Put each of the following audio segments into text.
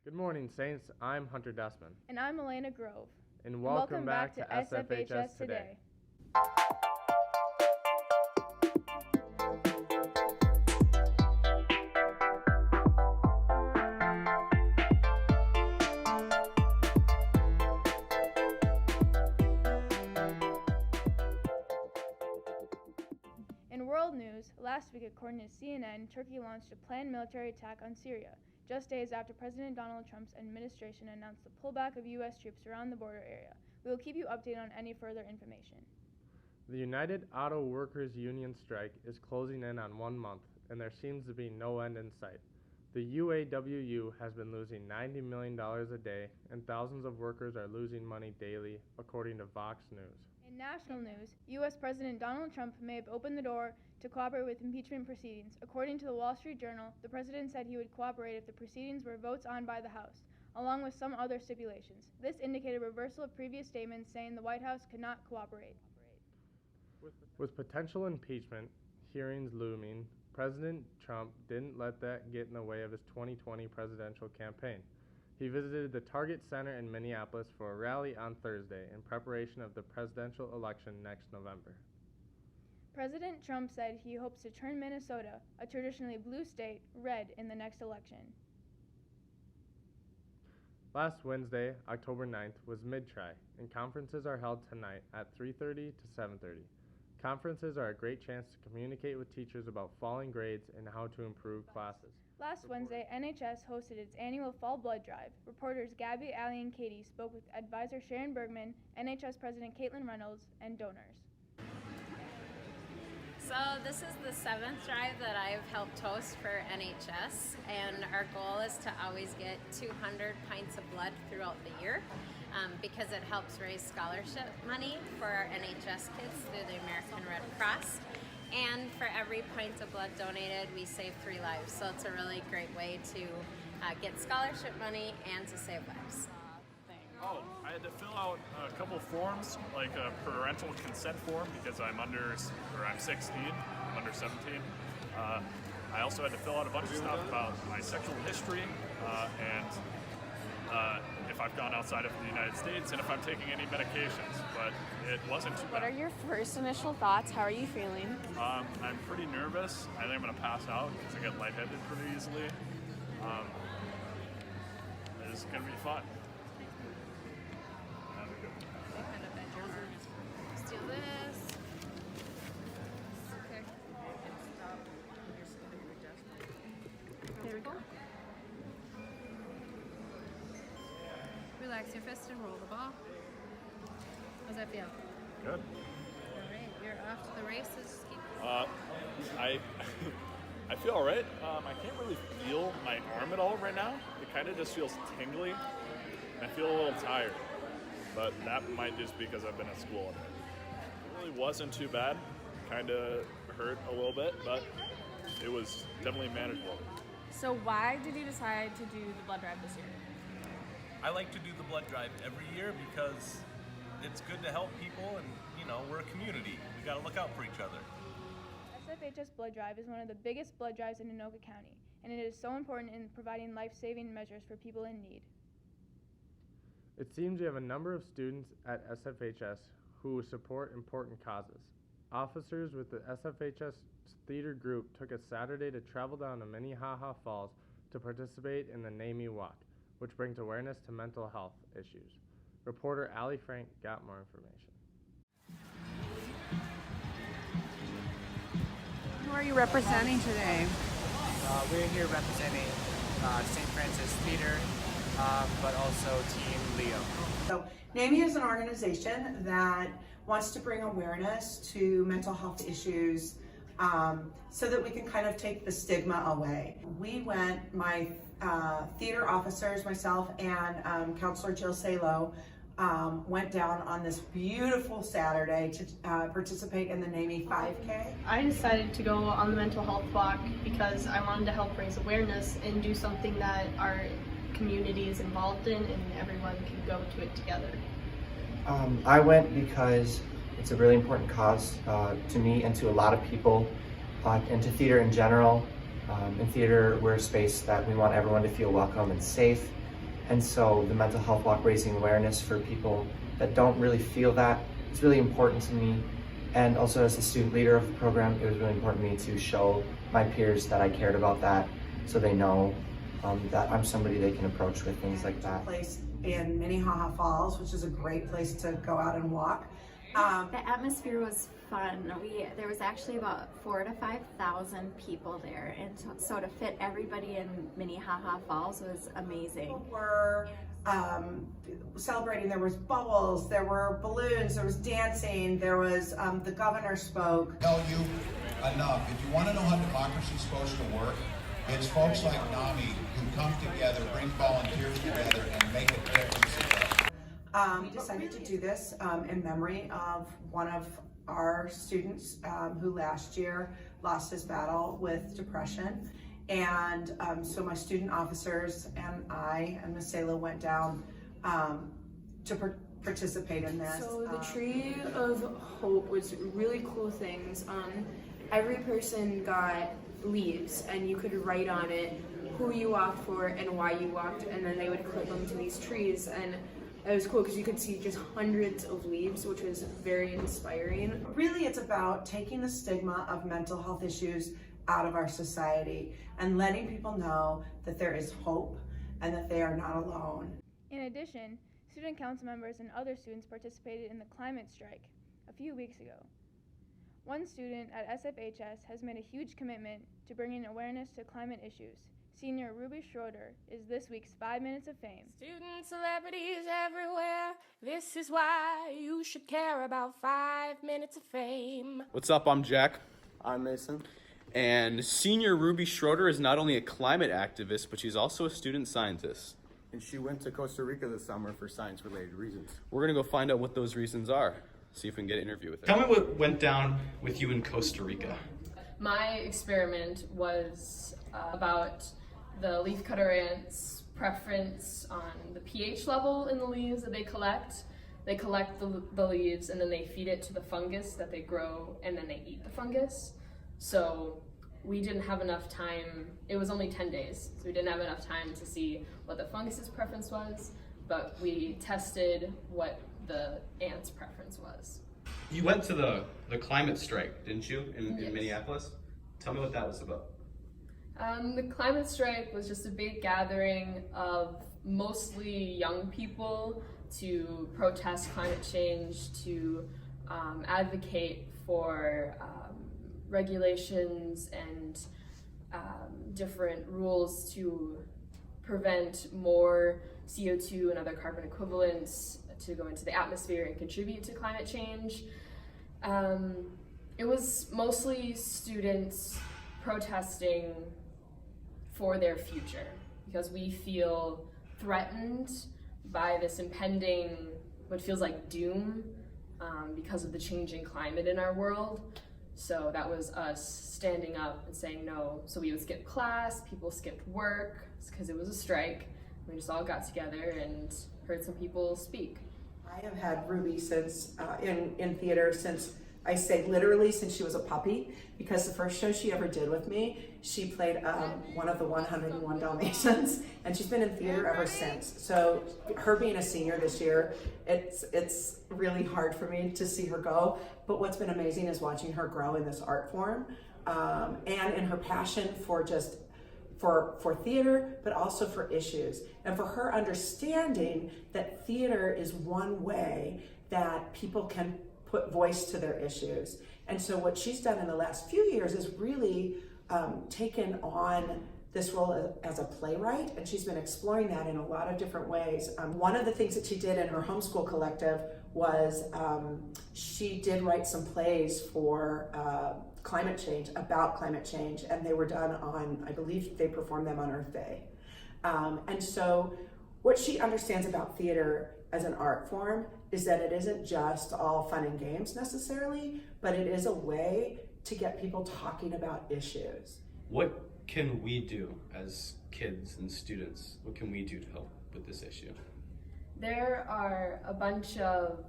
Good morning, Saints. I'm Hunter Dustman. And I'm Elena Grove. And welcome back to SFHS Today. In world news, last week, according to CNN, Turkey launched a planned military attack on Syria, just days after President Donald Trump's administration announced the pullback of U.S. troops around the border area. We will keep you updated on any further information. The United Auto Workers Union strike is closing in on 1 month, and there seems to be no end in sight. The UAWU has been losing $90 million a day, and thousands of workers are losing money daily, according to Vox News. In national news, U.S. President Donald Trump may have opened the door to cooperate with impeachment proceedings. According to the Wall Street Journal, the president said he would cooperate if the proceedings were votes on by the House, along with some other stipulations. This indicated a reversal of previous statements saying the White House could not cooperate. With potential impeachment hearings looming, President Trump didn't let that get in the way of his 2020 presidential campaign. He visited the Target Center in Minneapolis for a rally on Thursday in preparation of the presidential election next November. President Trump said he hopes to turn Minnesota, a traditionally blue state, red in the next election. Last Wednesday, October 9th, was mid-try, and conferences are held tonight at 3:30 to 7:30. Conferences are a great chance to communicate with teachers about falling grades and how to improve classes. Last Wednesday, NHS hosted its annual Fall Blood Drive. Reporters Gabby, Allie, and Katie spoke with advisor Sharon Bergman, NHS President Caitlin Reynolds, and donors. So this is the 7th drive that I've helped host for NHS, and our goal is to always get 200 pints of blood throughout the year because it helps raise scholarship money for our NHS kids through the American Red Cross. And for every pint of blood donated, we save 3 lives. So it's a really great way to get scholarship money and to save lives. Oh, I had to fill out a couple forms, like a parental consent form, because I'm 16, I'm under 17. I also had to fill out a bunch of stuff about my sexual history and if I've gone outside of the United States and if I'm taking any medications, but it wasn't too bad. What are your first initial thoughts? How are you feeling? I'm pretty nervous. I think I'm going to pass out because I get lightheaded pretty easily. It's going to be fun. Let's do this. Okay. There we go. Relax your fist and roll the ball. How's that feel? Good. All right, you're off to the races. Just keep I feel all right. I can't really feel my arm at all right now. It kind of just feels tingly. I feel a little tired, but that might just be because I've been at school all day. It really wasn't too bad. Kind of hurt a little bit, but it was definitely manageable. So why did you decide to do the blood drive this year? I like to do the blood drive every year because it's good to help people, and we're a community. We got to look out for each other. SFHS Blood Drive is one of the biggest blood drives in Anoka County, and it is so important in providing life-saving measures for people in need. It seems you have a number of students at SFHS who support important causes. Officers with the SFHS theater group took a Saturday to travel down to Minnehaha Falls to participate in the NAMi walk, which brings awareness to mental health issues. Reporter Allie Frank got more information. Who are you representing today? We're here representing St. Francis Theater, but also Team Leo. So NAMi is an organization that wants to bring awareness to mental health issues so that we can kind of take the stigma away. We went, my theater officers, myself, and Counselor Jill Salo, went down on this beautiful Saturday to participate in the NAMi 5K. I decided to go on the mental health walk because I wanted to help raise awareness and do something that our community is involved in and everyone can go to it together. I went because it's a really important cause to me and to a lot of people, and to theater in general. In theater, we're a space that we want everyone to feel welcome and safe, And so the mental health walk, raising awareness for people that don't really feel that, is really important to me. And also as a student leader of the program, it was really important to me to show my peers that I cared about that, so they know that I'm somebody they can approach with things like that. Place in Minnehaha Falls, which is a great place to go out and walk. The atmosphere was fun. There was actually about 4,000 to 5,000 people there, and so to fit everybody in Minnehaha Falls was amazing. People were celebrating. There was bubbles, there were balloons, there was dancing, there was the governor spoke. Tell you enough. If you want to know how democracy is supposed to work, it's folks like NAMi who come together, bring volunteers together, and make a difference. We decided to do this in memory of one of our students who last year lost his battle with depression. And so my student officers and I and Miss Sela went down to participate in this. So the Tree of Hope was really cool things. Every person got leaves, and you could write on it who you walked for and why you walked, and then they would clip them to these trees. And it was cool because you could see just hundreds of leaves, which was very inspiring. Really, it's about taking the stigma of mental health issues out of our society and letting people know that there is hope and that they are not alone. In addition, student council members and other students participated in the climate strike a few weeks ago. One student at SFHS has made a huge commitment to bringing awareness to climate issues. Senior Ruby Schroeder is this week's 5 Minutes of Fame. Student celebrities everywhere, this is why you should care about 5 Minutes of Fame. What's up, I'm Jack. I'm Mason. And Senior Ruby Schroeder is not only a climate activist, but she's also a student scientist. And she went to Costa Rica this summer for science-related reasons. We're gonna go find out what those reasons are. See if we can get an interview with her. Tell me what went down with you in Costa Rica. My experiment was about the leafcutter ants' preference on the pH level in the leaves that they collect. They collect the leaves and then they feed it to the fungus that they grow, and then they eat the fungus. So we didn't have enough time. It was only 10 days, so we didn't have enough time to see what the fungus's preference was, but we tested what the ants' preference was. You went to the climate strike, didn't you, in Yes. Minneapolis? Tell me what that was about. The climate strike was just a big gathering of mostly young people to protest climate change, to advocate for regulations and different rules to prevent more CO2 and other carbon equivalents to go into the atmosphere and contribute to climate change. It was mostly students protesting for their future because we feel threatened by this impending, what feels like doom, because of the changing climate in our world. So that was us standing up and saying no. So we would skip class, people skipped work because it was a strike. We just all got together and heard some people speak. I have had Ruby since in theater since, I say literally since she was a puppy, because the first show she ever did with me, she played one of the 101 Dalmatians, and she's been in theater ever since. So her being a senior this year, it's really hard for me to see her go, but what's been amazing is watching her grow in this art form, and in her passion for just for theater, but also for issues, and for her understanding that theater is one way that people can put voice to their issues. And so what she's done in the last few years is really taken on this role as a playwright, and she's been exploring that in a lot of different ways. One of the things that she did in her homeschool collective was she did write some plays for climate change, about climate change, and they were done on, I believe they performed them on Earth Day. And so what she understands about theater as an art form is that it isn't just all fun and games necessarily, but it is a way to get people talking about issues. What can we do as kids and students? What can we do to help with this issue? There are a bunch of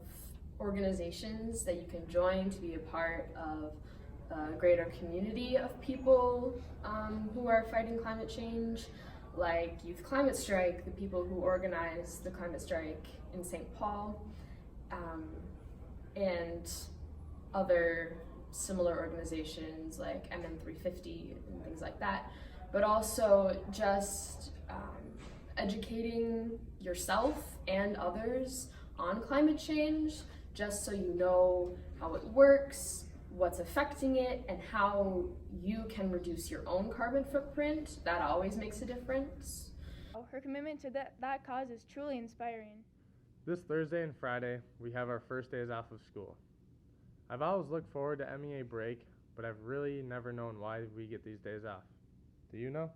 organizations that you can join to be a part of a greater community of people who are fighting climate change. like Youth Climate Strike, the people who organized the climate strike in St. Paul, and other similar organizations like MM350 and things like that, but also just educating yourself and others on climate change, just so you know how it works, what's affecting it, and how you can reduce your own carbon footprint. That always makes a difference. Her commitment to that cause is truly inspiring. This Thursday and Friday, we have our first days off of school. I've always looked forward to MEA Break, but I've really never known why we get these days off. Do you know?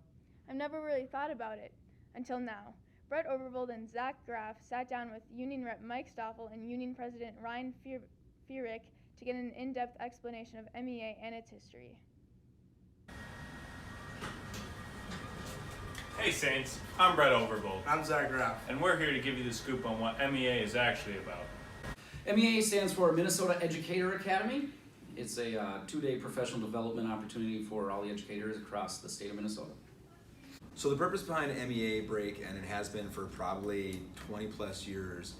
I've never really thought about it until now. Brett Overvold and Zach Graff sat down with Union Rep Mike Stoffel and Union President Ryan Feerick to get an in-depth explanation of MEA and its history. Hey Saints, I'm Brett Overvold. I'm Zach Graff. And we're here to give you the scoop on what MEA is actually about. MEA stands for Minnesota Educator Academy. It's a two-day professional development opportunity for all the educators across the state of Minnesota. So the purpose behind MEA Break, and it has been for probably 20 plus years,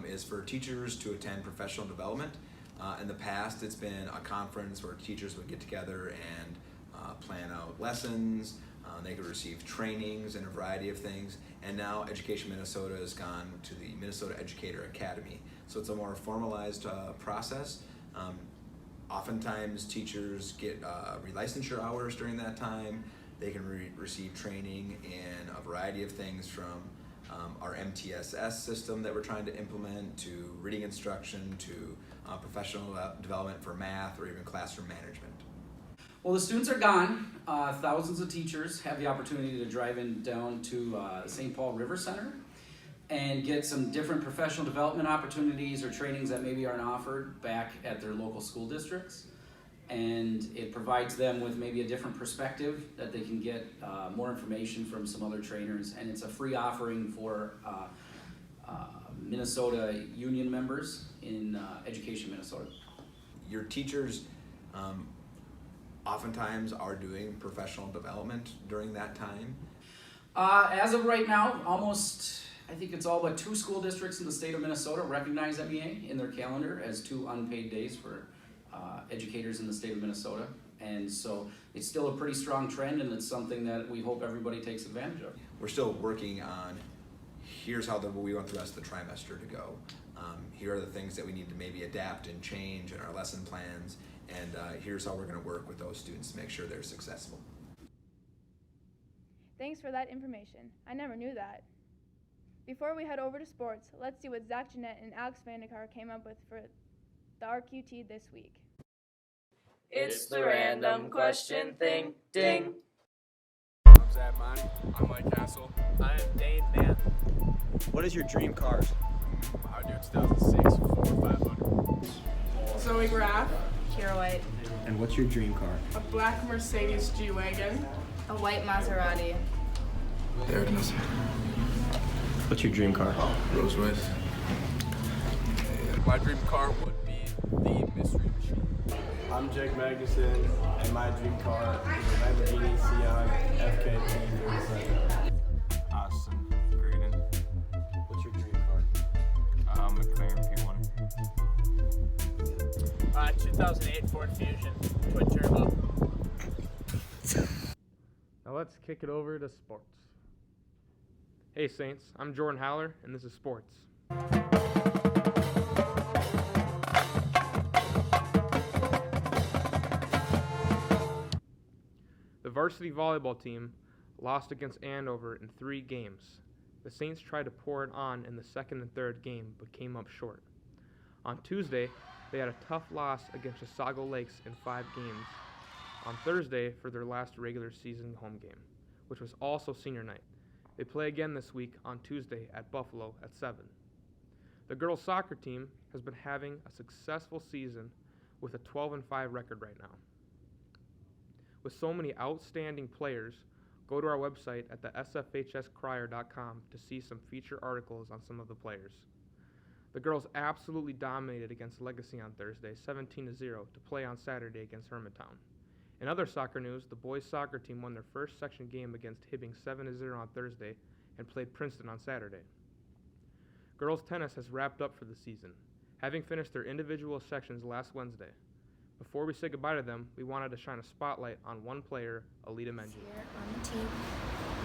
is for teachers to attend professional development. In the past, it's been a conference where teachers would get together and plan out lessons. They could receive trainings and a variety of things. And now Education Minnesota has gone to the Minnesota Educator Academy. So it's a more formalized process. Oftentimes teachers get relicensure hours during that time. They can receive training in a variety of things, from our MTSS system that we're trying to implement, to reading instruction, to professional development for math, or even classroom management. Well, the students are gone. Thousands of teachers have the opportunity to drive down to St. Paul River Center and get some different professional development opportunities or trainings that maybe aren't offered back at their local school districts. And it provides them with maybe a different perspective, that they can get more information from some other trainers. And it's a free offering for Minnesota union members in Education Minnesota. Your teachers oftentimes are doing professional development during that time. As of right now, almost, I think it's all but 2 school districts in the state of Minnesota recognize MEA in their calendar as 2 unpaid days for educators in the state of Minnesota. And so it's still a pretty strong trend, and it's something that we hope everybody takes advantage of. We're still working on, here's how we want the rest of the trimester to go. Here are the things that we need to maybe adapt and change in our lesson plans, and here's how we're going to work with those students to make sure they're successful. Thanks for that information. I never knew that. Before we head over to sports, let's see what Zach Jeanette and Alex Vandekar came up with for the RQT this week. It's the random question thing, ding. I'm Zach Bonnie. I'm Mike Castle. I'm Dane Mann. What is your dream cars? I do 2006 Ford 500. Zoe Graff. Kira White. And what's your dream car? A black Mercedes G-Wagon. A white Maserati. There it is. What's your dream car? Rolls Royce. My dream car would be the Mystery Machine. I'm Jake Magnuson, and my dream car is a Lamborghini Sian FKT 37. Austin Graydon. What's your dream car? McLaren P1. 2008 Ford Fusion, twin turbo. Now let's kick it over to sports. Hey Saints, I'm Jordan Haller, and this is sports. The varsity volleyball team lost against Andover in 3 games. The Saints tried to pour it on in the second and third game, but came up short. On Tuesday, they had a tough loss against Chisago Lakes in 5 games. On Thursday, for their last regular season home game, which was also senior night. They play again this week on Tuesday at Buffalo at 7. The girls' soccer team has been having a successful season with a 12-5 record right now. With so many outstanding players, go to our website at the sfhscrier.com to see some feature articles on some of the players. The girls absolutely dominated against Legacy on Thursday, 17-0, to play on Saturday against Hermantown. In other soccer news, the boys soccer team won their first section game against Hibbing 7-0 on Thursday and played Princeton on Saturday. Girls tennis has wrapped up for the season, having finished their individual sections last Wednesday. Before we say goodbye to them, we wanted to shine a spotlight on one player, Alita Menji. On the team.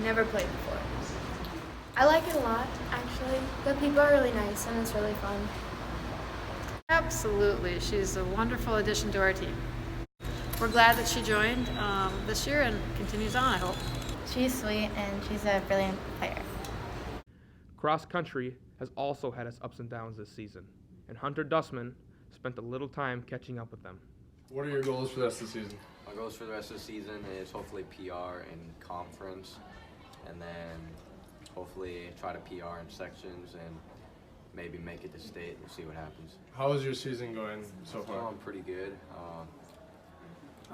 Never played before. I like it a lot, actually. The people are really nice and it's really fun. Absolutely. She's a wonderful addition to our team. We're glad that she joined this year and continues on, I hope. She's sweet and she's a brilliant player. Cross country has also had its ups and downs this season, and Hunter Dussman spent a little time catching up with them. What are your goals for the rest of the season? My goals for the rest of the season is hopefully PR in conference, and then hopefully try to PR in sections and maybe make it to state. We'll see what happens. How is your season going so It's far? going pretty good.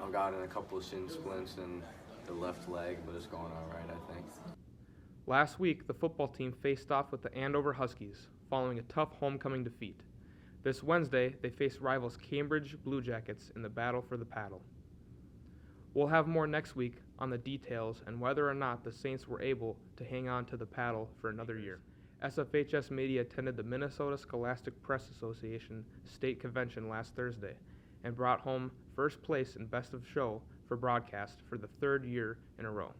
I've gotten a couple of shin splints in the left leg, but it's going all right, I think. Last week, the football team faced off with the Andover Huskies, following a tough homecoming defeat. This Wednesday, they face rivals Cambridge Blue Jackets in the battle for the paddle. We'll have more next week on the details and whether or not the Saints were able to hang on to the paddle for another year. SFHS Media attended the Minnesota Scholastic Press Association State Convention last Thursday and brought home first place in Best of Show for broadcast for the third year in a row.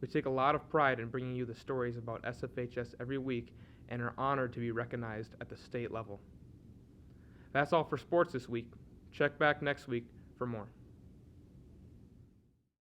We take a lot of pride in bringing you the stories about SFHS every week and are honored to be recognized at the state level. That's all for sports this week. Check back next week for more.